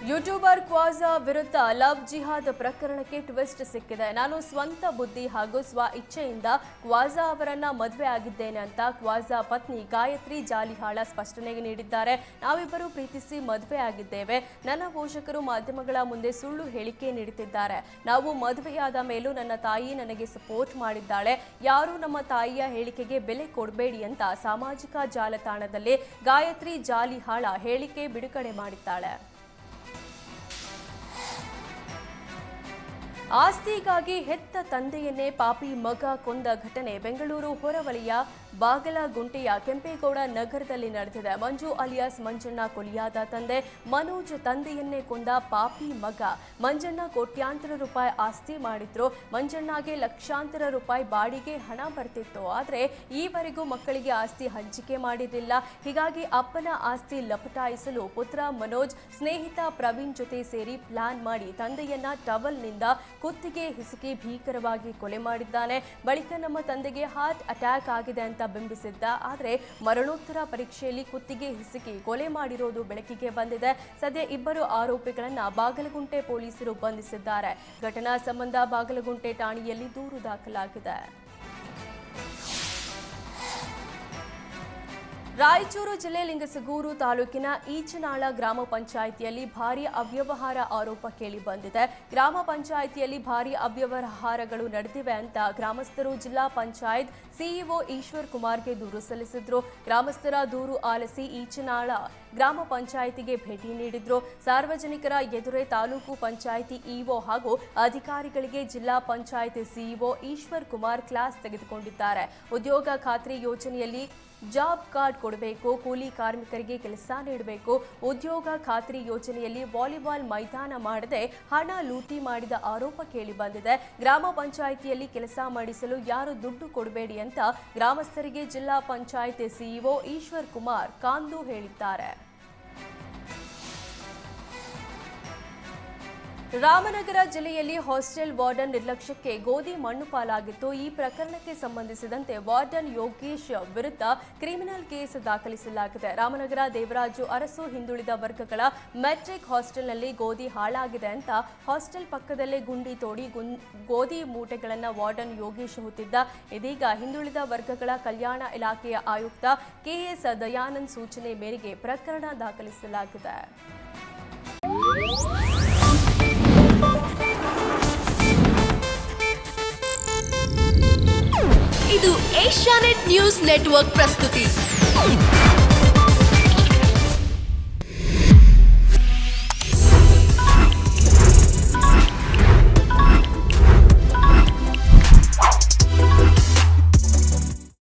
YouTuber Khawaja ವಿರುದ್ಧ love ಜಿಹಾದ್ ಪ್ರಕರಣಕ್ಕೆ twist ಸಿಕ್ಕಿದೆ. ನಾನು ಸ್ವಂತ ಬುದ್ಧಿ ಹಾಗೂ ಸ್ವ ಇಚ್ಛೆಯಿಂದ ಕ್ವಾಜಾ ಅವರನ್ನ ಮದುವೆ ಆಗಿದ್ದೇನೆ ಅಂತ ಕ್ವಾಜಾ ಪತ್ನಿ ಗಾಯತ್ರಿ ಜಾಲಿಹಾಳ ಸ್ಪಷ್ಟನೆ ನೀಡಿದ್ದಾರೆ. ನಾವಿಬ್ಬರು ಪ್ರೀತಿಸಿ ಮದುವೆ ಆಗಿದ್ದೇವೆ. ನನ್ನ ಪೋಷಕರು ಮಾಧ್ಯಮಗಳ ಮುಂದೆ ಸುಳ್ಳು ಹೇಳಿಕೆ ನೀಡುತ್ತಿದ್ದಾರೆ. ನಾವು ಮದುವೆಯಾದ ಮೇಲೂ ನನ್ನ ತಾಯಿ ನನಗೆ ಸಪೋರ್ಟ್ ಮಾಡಿದ್ದಾಳೆ. ಯಾರು ನಮ್ಮ ತಾಯಿಯ ಹೇಳಿಕೆಗೆ ಬೆಲೆ ಕೊಡಬೇಡಿ ಅಂತ ಸಾಮಾಜಿಕ ಜಾಲತಾಣದಲ್ಲಿ ಗಾಯತ್ರಿ ಜಾಲಿಹಾಳ ಹೇಳಿಕೆ ಬಿಡುಗಡೆ ಮಾಡಿದ್ದಾಳೆ. ಆಸ್ತಿಗಾಗಿ ಹೆತ್ತ ತಂದೆಯನ್ನೇ ಪಾಪಿ ಮಗ ಕೊಂದ ಘಟನೆ ಬೆಂಗಳೂರು ಹೊರವಲಯ ಬಾಗಲಗುಂಟೆಯ ಕೆಂಪೇಗೌಡ ನಗರದಲ್ಲಿ ನಡೆದಿದೆ. ಮಂಜು ಅಲಿಯಾಸ್ ಮಂಜಣ್ಣ ಕೊಲಿಯಾದ ತಂದೆ ಮನೋಜ್ ತಂದೆಯನ್ನೇ ಕೊಂದ ಪಾಪಿ ಮಗ. ಮಂಜಣ್ಣ ಕೋಟ್ಯಾಂತರ ರೂಪಾಯಿ ಆಸ್ತಿ ಮಾಡಿದ್ರು. ಮಂಜಣ್ಣಗೆ ಲಕ್ಷಾಂತರ ರೂಪಾಯಿ ಬಾಡಿಗೆ ಹಣ ಬರ್ತಿತ್ತು. ಆದರೆ ಈವರೆಗೂ ಮಕ್ಕಳಿಗೆ ಆಸ್ತಿ ಹಂಚಿಕೆ ಮಾಡಿರಲಿಲ್ಲ. ಹೀಗಾಗಿ ಅಪ್ಪನ ಆಸ್ತಿ ಲಪಟಾಯಿಸಲು ಪುತ್ರ ಮನೋಜ್ ಸ್ನೇಹಿತ ಪ್ರವೀಣ್ ಜೊತೆ ಸೇರಿ ಪ್ಲಾನ್ ಮಾಡಿ ತಂದೆಯನ್ನ ಟವಲ್ನಿಂದ ಕುತ್ತಿಗೆ ಹಿಸುಕಿ ಭೀಕರವಾಗಿ ಕೊಲೆ ಮಾಡಿದ್ದಾನೆ. ಬಳಿಕ ನಮ್ಮ ತಂದೆಗೆ ಹಾರ್ಟ್ ಅಟ್ಯಾಕ್ ಆಗಿದೆ ಅಂತ ಬಿಂಬಿಸಿದ್ದ. ಆದರೆ ಮರಣೋತ್ತರ ಪರೀಕ್ಷೆಯಲ್ಲಿ ಕುತ್ತಿಗೆ ಹಿಸುಕಿ ಕೊಲೆ ಮಾಡಿರೋದು ಬೆಳಕಿಗೆ ಬಂದಿದೆ. ಸದ್ಯ ಇಬ್ಬರು ಆರೋಪಿಗಳನ್ನ ಬಾಗಲಗುಂಟೆ ಪೊಲೀಸರು ಬಂಧಿಸಿದ್ದಾರೆ. ಘಟನಾ ಸಂಬಂಧ ಬಾಗಲಗುಂಟೆ ಠಾಣೆಯಲ್ಲಿ ದೂರು ದಾಖಲಾಗಿದೆ. ರಾಯಚೂರು ಜಿಲ್ಲೆ ಲಿಂಗಸಗೂರು ತಾಲೂಕಿನ ಈಚನಾಳ ಗ್ರಾಮ ಪಂಚಾಯಿತಿಯಲ್ಲಿ ಭಾರೀ ಅವ್ಯವಹಾರ ಆರೋಪ ಕೇಳಿ ಬಂದಿದೆ. ಗ್ರಾಮ ಪಂಚಾಯಿತಿಯಲ್ಲಿ ಭಾರೀ ಅವ್ಯವಹಾರಗಳು ನಡೆದಿವೆ ಅಂತ ಗ್ರಾಮಸ್ಥರು ಜಿಲ್ಲಾ ಪಂಚಾಯತ್ ಸಿಇಒ ಈಶ್ವರ್ ಕುಮಾರ್ಗೆ ದೂರು ಸಲ್ಲಿಸಿದ್ರು. ಗ್ರಾಮಸ್ಥರ ದೂರು ಆಲಿಸಿ ಈಚನಾಳ ಗ್ರಾಮ ಪಂಚಾಯಿತಿಗೆ ಭೇಟಿ ನೀಡಿದ್ರು. ಸಾರ್ವಜನಿಕರ ಎದುರೇ ತಾಲೂಕು ಪಂಚಾಯಿತಿ ಇಒ ಹಾಗೂ ಅಧಿಕಾರಿಗಳಿಗೆ ಜಿಲ್ಲಾ ಪಂಚಾಯಿತಿ ಸಿಇಒ ಈಶ್ವರ್ ಕುಮಾರ್ ಕ್ಲಾಸ್ ತೆಗೆದುಕೊಂಡಿದ್ದಾರೆ. ಉದ್ಯೋಗ ಖಾತ್ರಿ ಯೋಜನೆಯಲ್ಲಿ ಜಾಬ್ ಕಾರ್ಡ್ ಕೊಡಬೇಕು, ಕೂಲಿ ಕಾರ್ಮಿಕರಿಗೆ ಕೆಲಸ ನೀಡಬೇಕು, ಉದ್ಯೋಗ ಖಾತ್ರಿ ಯೋಜನೆಯಲ್ಲಿ ವಾಲಿಬಾಲ್ ಮೈದಾನ ಮಾಡದೆ ಹಣ ಲೂಟಿ ಮಾಡಿದ ಆರೋಪ ಕೇಳಿ ಬಂದಿದೆ. ಗ್ರಾಮ ಪಂಚಾಯಿತಿಯಲ್ಲಿ ಕೆಲಸ ಮಾಡಿಸಲು ಯಾರು ದುಡ್ಡು ಕೊಡಬೇಡಿ ಅಂತ ಗ್ರಾಮಸ್ಥರಿಗೆ ಜಿಲ್ಲಾ ಪಂಚಾಯಿತಿ ಸಿಇಒ ಈಶ್ವರ್ ಕುಮಾರ್ ಕಾಂದು ಹೇಳಿದ್ದಾರೆ. ರಾಮನಗರ ಜಿಲ್ಲೆಯಲ್ಲಿ ಹಾಸ್ಟೆಲ್ ವಾರ್ಡನ್ ನಿರ್ಲಕ್ಷ್ಯಕ್ಕೆ ಗೋಧಿ ಮಣ್ಣು ಪಾಲಾಗಿತ್ತು. ಈ ಪ್ರಕರಣಕ್ಕೆ ಸಂಬಂಧಿಸಿದಂತೆ ವಾರ್ಡನ್ ಯೋಗೇಶ್ ವಿರುದ್ಧ ಕ್ರಿಮಿನಲ್ ಕೇಸ್ ದಾಖಲಿಸಲಾಗಿದೆ. ರಾಮನಗರ ದೇವರಾಜು ಅರಸು ಹಿಂದುಳಿದ ವರ್ಗಗಳ ಮೆಟ್ರಿಕ್ ಹಾಸ್ಟೆಲ್ನಲ್ಲಿ ಗೋಧಿ ಹಾಳಾಗಿದೆ ಅಂತ ಹಾಸ್ಟೆಲ್ ಪಕ್ಕದಲ್ಲೇ ಗುಂಡಿ ತೋಡಿ ಗೋಧಿ ಮೂಟೆಗಳನ್ನು ವಾರ್ಡನ್ ಯೋಗೇಶ್ ಹೊತ್ತಿದ್ದ. ಇದೀಗ ಹಿಂದುಳಿದ ವರ್ಗಗಳ ಕಲ್ಯಾಣ ಇಲಾಖೆಯ ಆಯುಕ್ತ ಕೆಎಸ್ ದಯಾನಂದ್ ಸೂಚನೆ ಮೇರೆಗೆ ಪ್ರಕರಣ ದಾಖಲಿಸಲಾಗಿದೆ. ಇದು ಏಷ್ಯಾನೆಟ್ ನ್ಯೂಸ್ ನೆಟ್ವರ್ಕ್ ಪ್ರಸ್ತುತಿ.